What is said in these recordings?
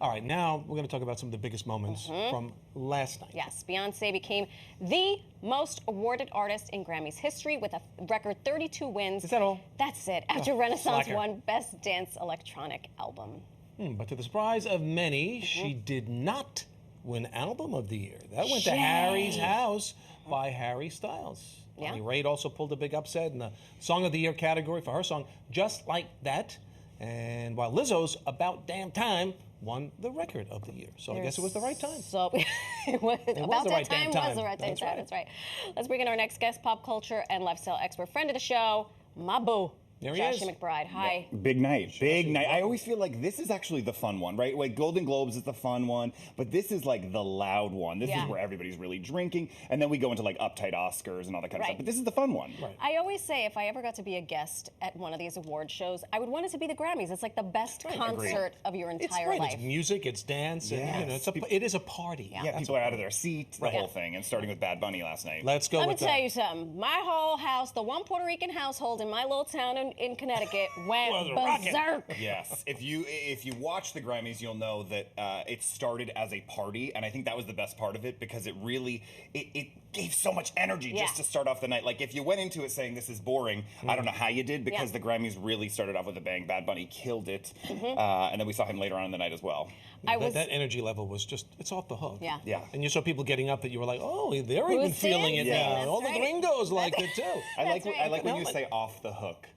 All right, now we're going to talk about some of the biggest moments from last night. Yes, Beyonce became the most awarded artist in Grammys history with a record 32 wins. Is that all? That's it. After Renaissance slacker. won Best Dance Electronic Album. But to the surprise of many, she did not win Album of the Year. That went to Harry's House by Harry Styles. Yeah. Bonnie Raitt also pulled a big upset in the Song of the Year category for her song Just Like That. And while Lizzo's About Damn Time won the Record of the Year. So I guess it was the right time. So About the right That damn Time was the right time. That's right. Let's bring in our next guest, pop culture and lifestyle expert, friend of the show, my boo. There he Josh is. McBride. Hi. Big night, big night. I always feel like this is actually the fun one, right? Like Golden Globes is the fun one, but this is like the loud one. This is where everybody's really drinking, and then we go into like uptight Oscars and all that kind of stuff. But this is the fun one. Right. I always say if I ever got to be a guest at one of these award shows, I would want it to be the Grammys. It's like the best concert of your entire life. It's music, it's dance, and it is a party. Yeah, people are out of their seat, the whole thing, and starting with Bad Bunny last night. Let's go Let me with tell you something. My whole house, the one Puerto Rican household in my little town in Connecticut, went berserk. Yes, if you watch the Grammys, you'll know that it started as a party, and I think that was the best part of it because it really it gave so much energy just to start off the night. Like if you went into it saying this is boring, I don't know how you did because the Grammys really started off with a bang. Bad Bunny killed it, and then we saw him later on in the night as well. That energy level was just, it's off the hook. Yeah. And you saw people getting up that you were like, oh, they're even feeling it dancing? now. That's All the right. gringos liked it too. I like when you say off the hook.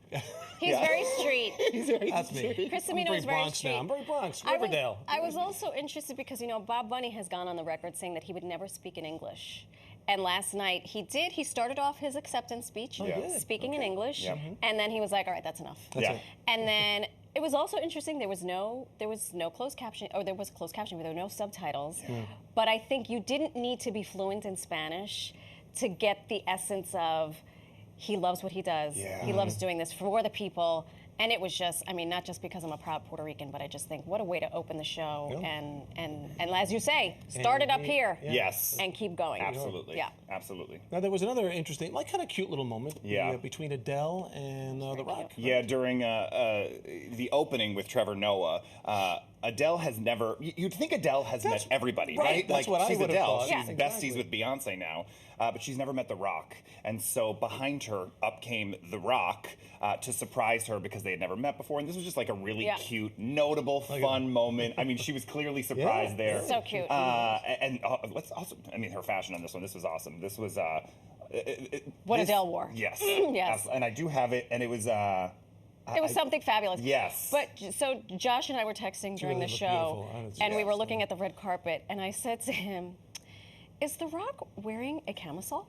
He's very street. That's me. Chris I'm Cimino very is very Bronx street. now. I'm very Bronx, Riverdale. I was also interested because, you know, Bob Bunny has gone on the record saying that he would never speak in English. And last night he did. He started off his acceptance speech speaking in English, and then he was like, "All right, that's enough." That's it. And then it was also interesting. There was no closed caption, or there was closed caption, but there were no subtitles. But I think you didn't need to be fluent in Spanish to get the essence of he loves what he does. He loves doing this for the people. And it was just, I mean, not just because I'm a proud Puerto Rican, but I just think what a way to open the show and as you say, start it up here. Yes. And keep going. Absolutely. Yeah. Absolutely. Now, there was another interesting, like kind of cute little moment between Adele and The Rock. Yeah, during the opening with Trevor Noah, Adele has never. You'd think Adele has met everybody, right? That's what I she's would have Adele. thought. She's besties with Beyonce now, but she's never met The Rock. And so behind her, up came The Rock to surprise her because they had never met before. And this was just like a really cute, notable, fun moment. I mean, she was clearly surprised there. So cute. And let's also, I mean, her fashion on this one. This was awesome. This was what Adele wore. Yes. Yes. And I do have it, and it was. It was something fabulous. Yes. But so Josh and I were texting during the show, and we were looking at the red carpet, and I said to him, "Is The Rock wearing a camisole?"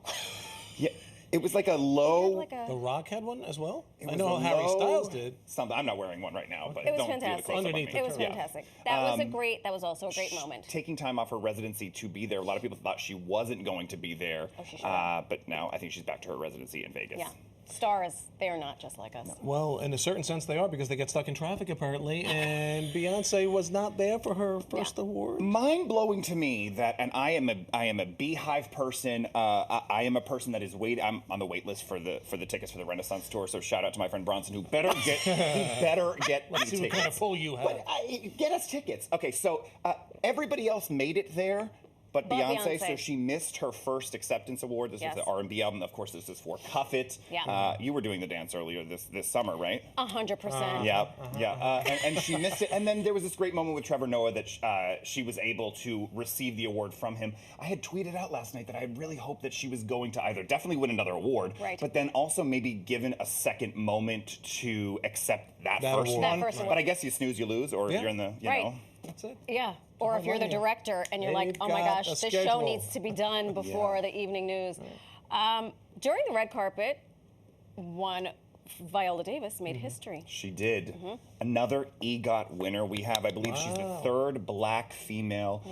Yeah. It was like a low. The Rock had one as well? It I was know a Harry low- Styles did. Something. I'm not wearing one right now, but It was don't fantastic. do the Underneath It was Yeah. fantastic. That was also a great moment. Taking time off her residency to be there. A lot of people thought she wasn't going to be there. Oh, she should have. But now I think she's back to her residency in Vegas. Yeah. Stars, they're not just like us. Well, in a certain sense, they are because they get stuck in traffic apparently, and Beyonce was not there for her first award. Mind blowing to me that, and I am a Beehive person. I am a person that is I'm on the wait list for the tickets for the Renaissance tour. So shout out to my friend Bronson, who better get Let's see what tickets. kind of pull you have. But get us tickets. Okay, so everybody else made it there. But Beyonce, so she missed her first acceptance award. This was the R&B album. Of course, this is for Cuff It. Yeah. You were doing the dance earlier this summer, right? 100%. And she missed it. And then there was this great moment with Trevor Noah that she was able to receive the award from him. I had tweeted out last night that I really hoped that she was going to either definitely win another award, but then also maybe given a second moment to accept that first award. one. That first But I guess you snooze, you lose, or you're in the, you know. That's it. Yeah. Or if you're the director and you're like, oh my gosh, this show needs to be done before the evening news. During the red carpet, one Viola Davis made history. She did. Another EGOT winner we have. I believe she's the third black female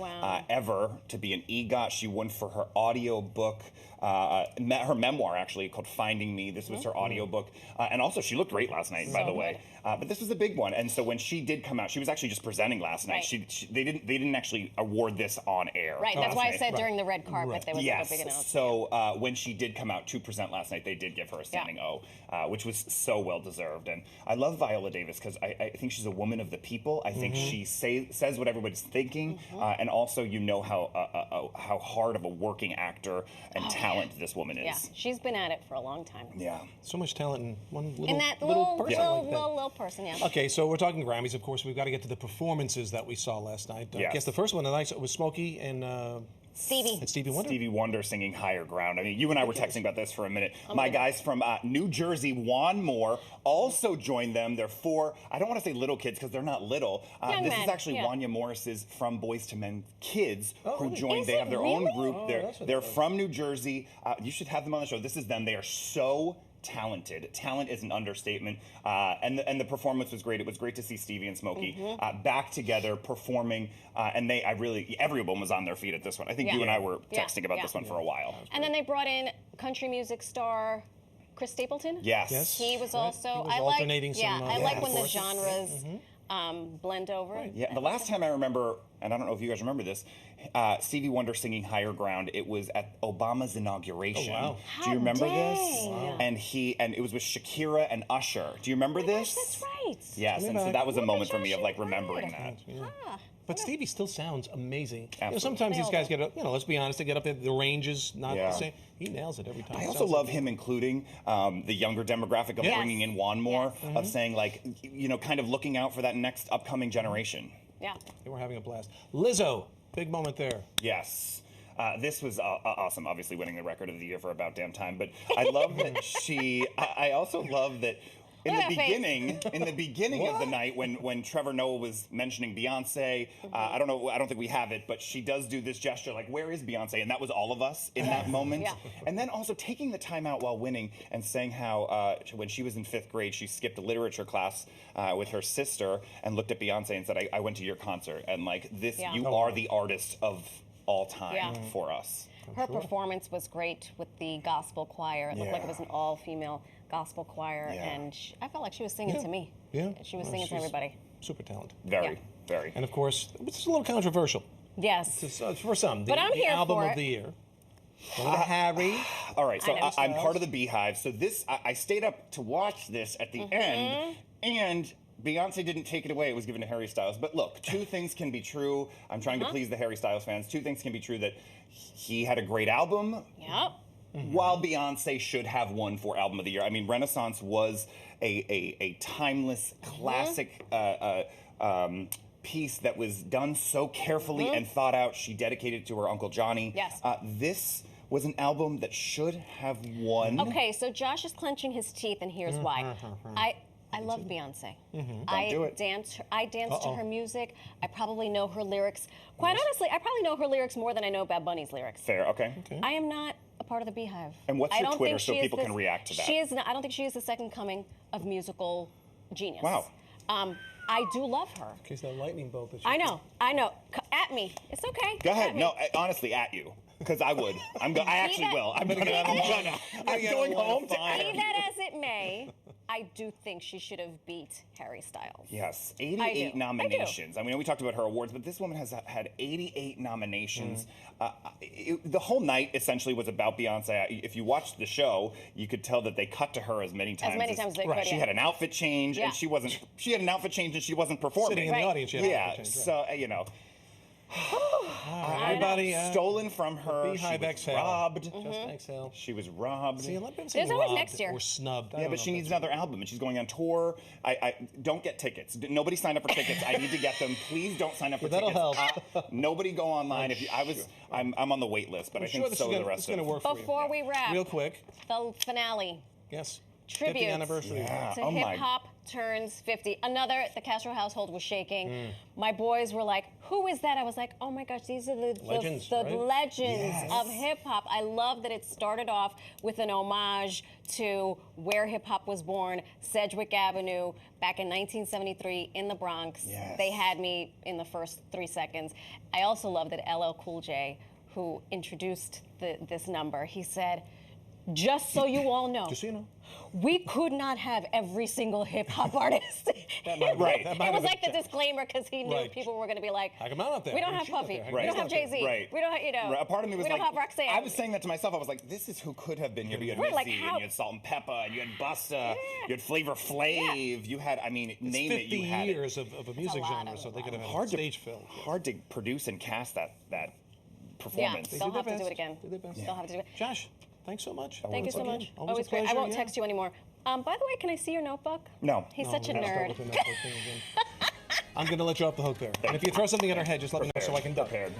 ever to be an EGOT. She won for her audio book. her memoir, actually, called Finding Me. This was her audiobook. And also, she looked great last night, by the way. But this was a big one. And so when she did come out, she was actually just presenting last night. Right. They didn't actually award this on air. Right, that's why I said during the red carpet there was like a big announcement. So when she did come out to present last night, they did give her a standing O, which was so well deserved. And I love Viola Davis because I think she's a woman of the people. I think she says what everybody's thinking, and also how hard of a working actor and talent this woman is. Yeah, she's been at it for a long time. Yeah. So much talent in one little, And that little person like that. little person, yeah. Okay, so we're talking Grammys. Of course, we've got to get to the performances that we saw last night. I guess the first one tonight was Smokey and Stevie Wonder. Stevie Wonder singing Higher Ground. I mean, you and I were texting about this for a minute. My guys from New Jersey, Juan Moore, also joined them. They're four, I don't want to say little kids because they're not little. Young this men, is actually Wanya Morris's From Boys to Men kids who really? joined. Is They have it their really? own group. Oh, that's what they're it was. from New Jersey. You should have them on the show. This is them. They are so talented. Talent is an understatement. And the performance was great. It was great to see Stevie and Smokey back together performing. And everyone was on their feet at this one. I think you and I were texting about this one for a while. And then they brought in country music star Chris Stapleton. Yes. He was also. He was I alternating like. some, I like when the voices. genres blend over. Yeah, the last time I remember, and I don't know if you guys remember this, Stevie Wonder singing Higher Ground, it was at Obama's inauguration. Oh, wow. Do you remember dang. this? Wow. And it was with Shakira and Usher. Do you remember this? That's right. Yes, and so back. that was a Oh, moment for Josh me of like McBride. remembering that. Ah. But Stevie still sounds amazing. Absolutely. Sometimes these Nailed guys it. get, let's be honest, they get up there, the range is not the same. He nails it every time. I also love him including the younger demographic of bringing in Juan Moore, of saying like, kind of looking out for that next upcoming generation. Yeah. They were having a blast. Lizzo, big moment there. Yes. This was awesome, obviously winning the record of the year for About Damn Time. But I love that I also love that in the beginning of the night when Trevor Noah was mentioning Beyonce, I don't think we have it, but she does do this gesture like, where is Beyonce? And that was all of us in that moment. Yeah. And then also taking the time out while winning and saying how when she was in 5th grade, she skipped a literature class with her sister and looked at Beyonce and said, I went to your concert. And like this, you are the artist of all time for us. Her performance was great with the gospel choir. It looked like it was an all-female gospel choir, and I felt like she was singing to me. Yeah. She was singing to everybody. Super talented. Very. And of course, it's a little controversial. Yes. For some. But I'm the here album for of it. the year. Harry. All right, so I know. I'm part of the Beehive. So this, I stayed up to watch this at the end, and Beyonce didn't take it away. It was given to Harry Styles. But look, two things can be true. I'm trying to please the Harry Styles fans. Two things can be true: that he had a great album. Yep. While Beyonce should have won for Album of the Year. I mean, Renaissance was a timeless, classic piece that was done so carefully and thought out. She dedicated it to her Uncle Johnny. Yes. This was an album that should have won. Okay, so Josh is clenching his teeth, and here's why. I love Beyonce. do it. I dance to her music. I probably know her lyrics. Quite honestly, I probably know her lyrics more than I know Bad Bunny's lyrics. Fair, okay. I am not a part of the Beehive. And what's I your don't Twitter think so she is people can react to that? She is not, I don't think she is the second coming of musical genius. Wow. I do love her. In case that lightning bolt that she I know. At me. It's okay. Go ahead. At me. No, honestly, at you. Because I would. I actually that- will. I'm going home to at Be you. that as it may, I do think she should have beat Harry Styles. Yes, I 88 do. nominations. I mean, we talked about her awards, but this woman has had 88 nominations. The whole night essentially was about Beyonce. If you watched the show, you could tell that they cut to her as many times as they could. She had an outfit change, Yeah. and she wasn't. She had an outfit change, and she wasn't performing. Sitting in the audience, So everybody, stolen from her. Beehive She was exhale. robbed. Just exhale. She was robbed. See, let them say There's always robbed next year. or snubbed. I Yeah, don't but know she if needs that's- another album, and she's going on tour. I don't get tickets. Nobody signed up for tickets. I need to get them. Please don't sign up for that'll tickets. help. Nobody go online. I'm on the wait list, but I think this so is are the gonna, rest it's going to of work for you. Before we wrap, Real quick. the finale. Yes. Tributes 50th anniversary. Yeah. to Oh my- hip hop turns 50. The Castro household was shaking. Mm. My boys were like, "Who is that?" I was like, "Oh my gosh, these are the Legends, the right? legends Yes. of hip hop." I love that it started off with an homage to where hip hop was born, Sedgwick Avenue, back in 1973 in the Bronx. Yes. They had me in the first 3 seconds. I also love that LL Cool J, who introduced this number, he said, "Just so you all know, Just so you know. we could not have every single hip hop artist." Right. That might It was have like been- the disclaimer because he knew Right. people were going to be like, Hack 'em out there. "We don't Hack have shit out Puffy. there. Hack We don't shit have out there." Jay-Z. Right. We don't have, you know. Right. A part of me was we like, don't have Roxanne." I was saying that to myself. I was like, this is who could have been here. You had Right, Missy, like how- and you had Salt and Pepper, and you had Busta, you had Flavor Flav. You had, I mean, It's name 50 it, you had it. years of a music lot genre, of so they could have had Hard a to- stage fill. Hard to produce and cast that Yeah, performance. they'll did have their to do best. it again. Did their best. They'll have to do it. Josh, thanks so much. Thank you so Again, much. Always Always a great. I pleasure won't again. text you anymore. By the way, can I see your notebook? No. He's No, such a we're gonna start nerd. with the notebook thing again. I'm going to let you off the hook there. And if you throw something in her head, just let me know so I can duck. Prepared.